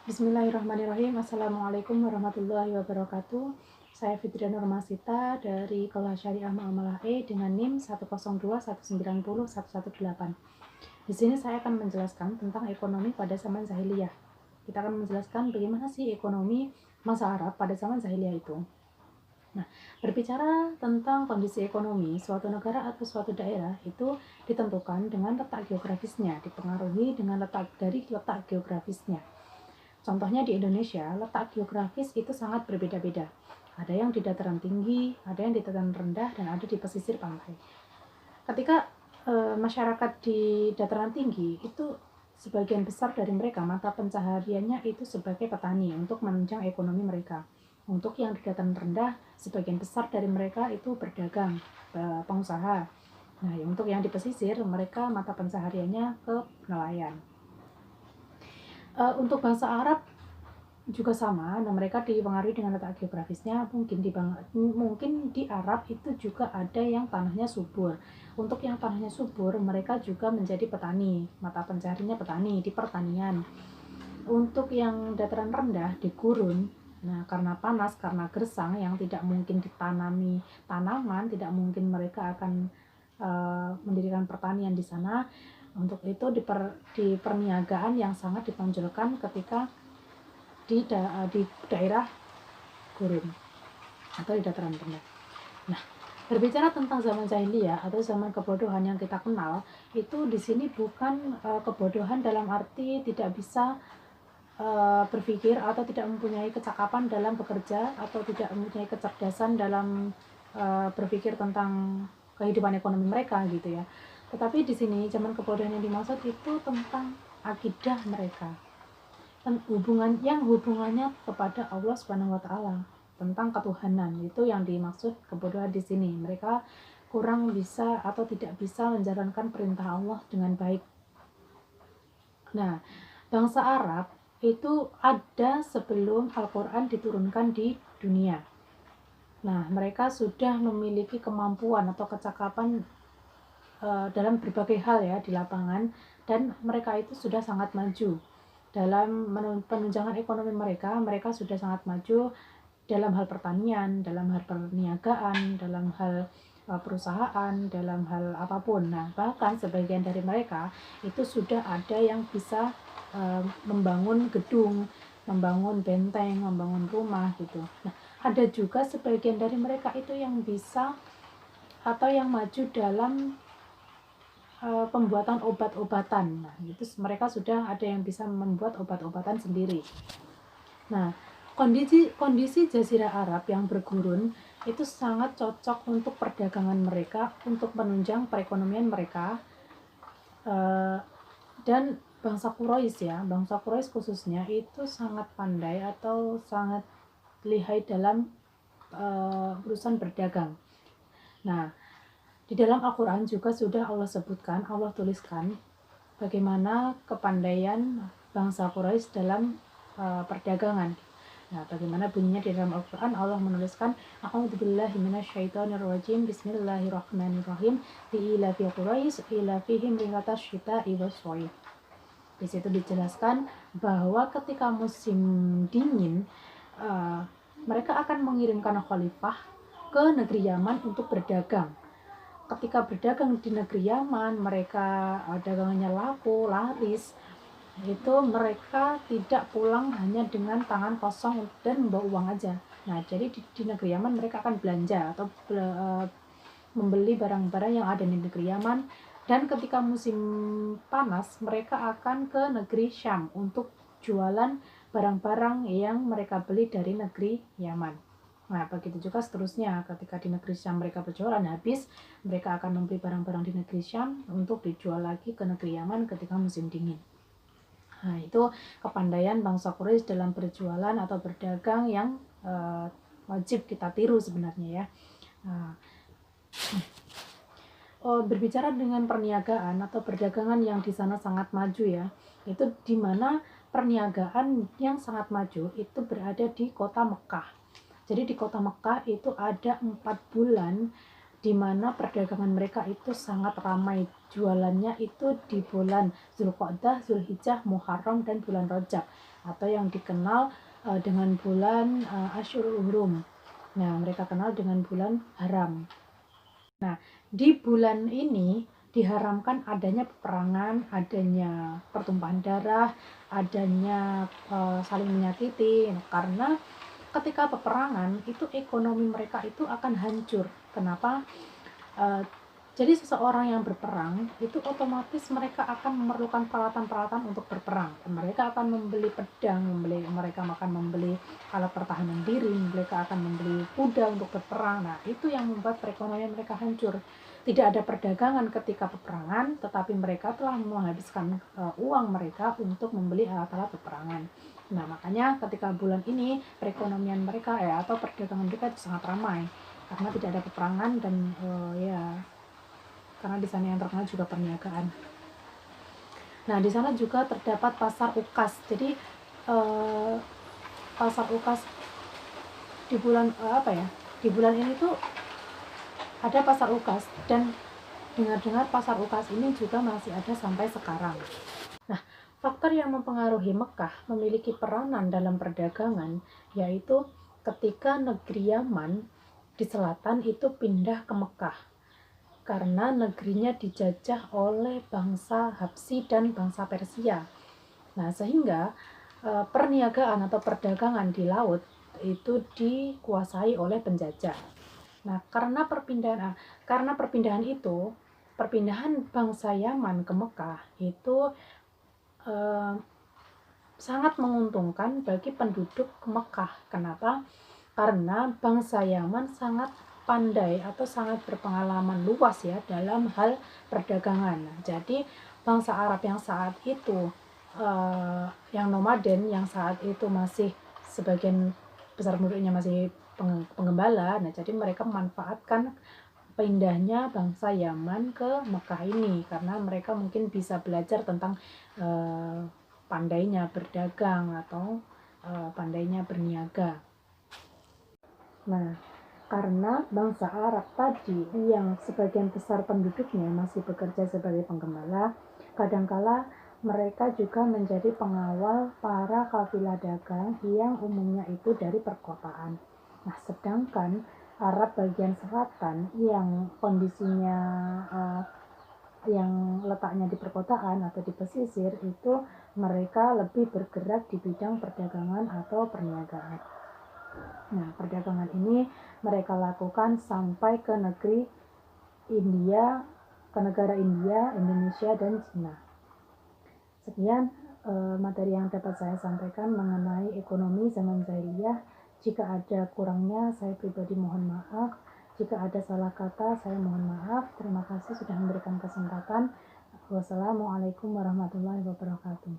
Bismillahirrahmanirrahim. Assalamualaikum warahmatullahi wabarakatuh. Saya Fitria Nurmasita dari Kelas Syariah Muamalah E dengan NIM 102190118. Di sini saya akan menjelaskan tentang ekonomi pada zaman jahiliyah. Kita akan menjelaskan bagaimana sih ekonomi masa Arab pada zaman jahiliyah itu. Nah, berbicara tentang kondisi ekonomi suatu negara atau suatu daerah itu ditentukan dengan letak geografisnya, dipengaruhi dengan letak geografisnya. Contohnya di Indonesia, letak geografis itu sangat berbeda-beda. Ada yang di dataran tinggi, ada yang di dataran rendah, dan ada di pesisir pantai. Ketika masyarakat di dataran tinggi itu sebagian besar dari mereka mata pencahariannya itu sebagai petani untuk menunjang ekonomi mereka. Untuk yang di dataran rendah, sebagian besar dari mereka itu berdagang, pengusaha. Nah, untuk yang di pesisir, mereka mata pencahariannya ke nelayan. Untuk bangsa Arab juga sama, nah mereka dipengaruhi dengan letak geografisnya. Mungkin di Arab itu juga ada yang tanahnya subur. Untuk yang tanahnya subur, mereka juga menjadi petani, mata pencahariannya petani di pertanian. Untuk yang dataran rendah di gurun, nah karena panas, karena gersang yang tidak mungkin ditanami tanaman, tidak mungkin mereka akan mendirikan pertanian di sana. Untuk itu di perniagaan yang sangat ditonjolkan ketika di daerah gurun atau di dataran rendah. Nah, berbicara tentang zaman jahiliyah atau zaman kebodohan yang kita kenal, itu di sini bukan kebodohan dalam arti tidak bisa berpikir atau tidak mempunyai kecakapan dalam bekerja atau tidak mempunyai kecerdasan dalam berpikir tentang kehidupan ekonomi mereka gitu ya. Tetapi di sini zaman kebodohan yang dimaksud itu tentang akidah mereka, hubungannya kepada Allah Subhanahu wa taala, tentang ketuhanan. Itu yang dimaksud kebodohan di sini. Mereka kurang bisa atau tidak bisa menjalankan perintah Allah dengan baik. Nah, bangsa Arab itu ada sebelum Al-Qur'an diturunkan di dunia. Nah, mereka sudah memiliki kemampuan atau kecakapan dalam berbagai hal ya di lapangan, dan mereka itu sudah sangat maju dalam penunjangan ekonomi mereka. Mereka sudah sangat maju dalam hal pertanian, dalam hal perniagaan, dalam hal perusahaan, dalam hal apapun. Nah, bahkan sebagian dari mereka itu sudah ada yang bisa membangun gedung, membangun benteng, membangun rumah gitu. Nah, ada juga sebagian dari mereka itu yang bisa atau yang maju dalam pembuatan obat-obatan. Nah, itu mereka sudah ada yang bisa membuat obat-obatan sendiri. Nah, kondisi Jazirah Arab yang bergurun itu sangat cocok untuk perdagangan mereka, untuk menunjang perekonomian mereka. Dan bangsa Quraisy khususnya itu sangat pandai atau sangat lihai dalam urusan berdagang. Nah, di dalam Al-Quran juga sudah Allah sebutkan, Allah tuliskan bagaimana kepandaian bangsa Quraisy dalam perdagangan. Nah, bagaimana bunyinya di dalam Al-Quran? Allah menuliskan, A'udzubillahi minasyaitonirrajim, Bismillahirrahmanirrahim, li'ilafi Quraisy ilafihim rihlatash syita'i was-shayf. Di situ dijelaskan bahwa ketika musim dingin, mereka akan mengirimkan khalifah ke negeri Yaman untuk berdagang. Ketika berdagang di negeri Yaman, mereka dagangannya laku, laris, itu mereka tidak pulang hanya dengan tangan kosong dan membawa uang aja. Nah, jadi di negeri Yaman mereka akan belanja atau membeli barang-barang yang ada di negeri Yaman. Dan ketika musim panas, mereka akan ke negeri Syam untuk jualan barang-barang yang mereka beli dari negeri Yaman. Nah, begitu juga seterusnya, ketika di negeri Syam mereka berjualan habis, mereka akan membeli barang-barang di negeri Syam untuk dijual lagi ke negeri Yaman ketika musim dingin. Nah, itu kepandaian bangsa Quraisy dalam berjualan atau berdagang yang wajib kita tiru sebenarnya ya. Berbicara dengan perniagaan atau perdagangan yang di sana sangat maju ya, itu di mana perniagaan yang sangat maju itu berada di kota Mekah. Jadi di kota Mekah itu ada 4 bulan di mana perdagangan mereka itu sangat ramai. Jualannya itu di bulan Zulqa'dah, Zulhijjah, Muharram, dan bulan Rajab, atau yang dikenal dengan bulan Asyurul Hurum. Nah, mereka kenal dengan bulan haram. Nah, di bulan ini diharamkan adanya peperangan, adanya pertumpahan darah, adanya saling menyakiti, karena ketika peperangan itu ekonomi mereka itu akan hancur. Kenapa? Jadi seseorang yang berperang itu otomatis mereka akan memerlukan peralatan-peralatan untuk berperang. Mereka akan membeli pedang, mereka akan membeli alat pertahanan diri, mereka akan membeli kuda untuk berperang. Nah, itu yang membuat perekonomian mereka hancur. Tidak ada perdagangan ketika peperangan, tetapi mereka telah menghabiskan uang mereka untuk membeli alat-alat peperangan. Nah, makanya ketika bulan ini perekonomian mereka atau perdagangan mereka itu sangat ramai karena tidak ada peperangan dan karena di sana yang terkenal juga perniagaan. Nah, di sana juga terdapat pasar ukas. Jadi pasar ukas di bulan Di bulan ini tuh ada pasar ukas, dan dengar-dengar pasar ukas ini juga masih ada sampai sekarang. Nah, faktor yang mempengaruhi Mekah memiliki peranan dalam perdagangan yaitu ketika negeri Yaman di selatan itu pindah ke Mekah karena negerinya dijajah oleh bangsa Habsyi dan bangsa Persia. Nah, sehingga perniagaan atau perdagangan di laut itu dikuasai oleh penjajah. Nah, karena perpindahan itu, perpindahan bangsa Yaman ke Mekah itu sangat menguntungkan bagi penduduk Mekah. Kenapa? Karena bangsa Yaman sangat pandai atau sangat berpengalaman luas ya dalam hal perdagangan. Nah, jadi bangsa Arab yang saat itu yang nomaden, yang saat itu masih sebagian besar penduduknya masih penggembala. Nah, jadi mereka memanfaatkan pindahnya bangsa Yaman ke Mekah ini karena mereka mungkin bisa belajar tentang pandainya berdagang atau pandainya berniaga. Nah, karena bangsa Arab tadi yang sebagian besar penduduknya masih bekerja sebagai penggembala, kadangkala mereka juga menjadi pengawal para kafilah dagang yang umumnya itu dari perkotaan. Nah, sedangkan Arab bagian selatan yang kondisinya yang letaknya di perkotaan atau di pesisir itu mereka lebih bergerak di bidang perdagangan atau perniagaan. Nah, perdagangan ini mereka lakukan sampai ke negeri India, ke negara India, Indonesia, dan Cina. Sekian materi yang dapat saya sampaikan mengenai ekonomi zaman jahiliyah. Jika ada kurangnya, saya pribadi mohon maaf. Jika ada salah kata, saya mohon maaf. Terima kasih sudah memberikan kesempatan. Wassalamualaikum warahmatullahi wabarakatuh.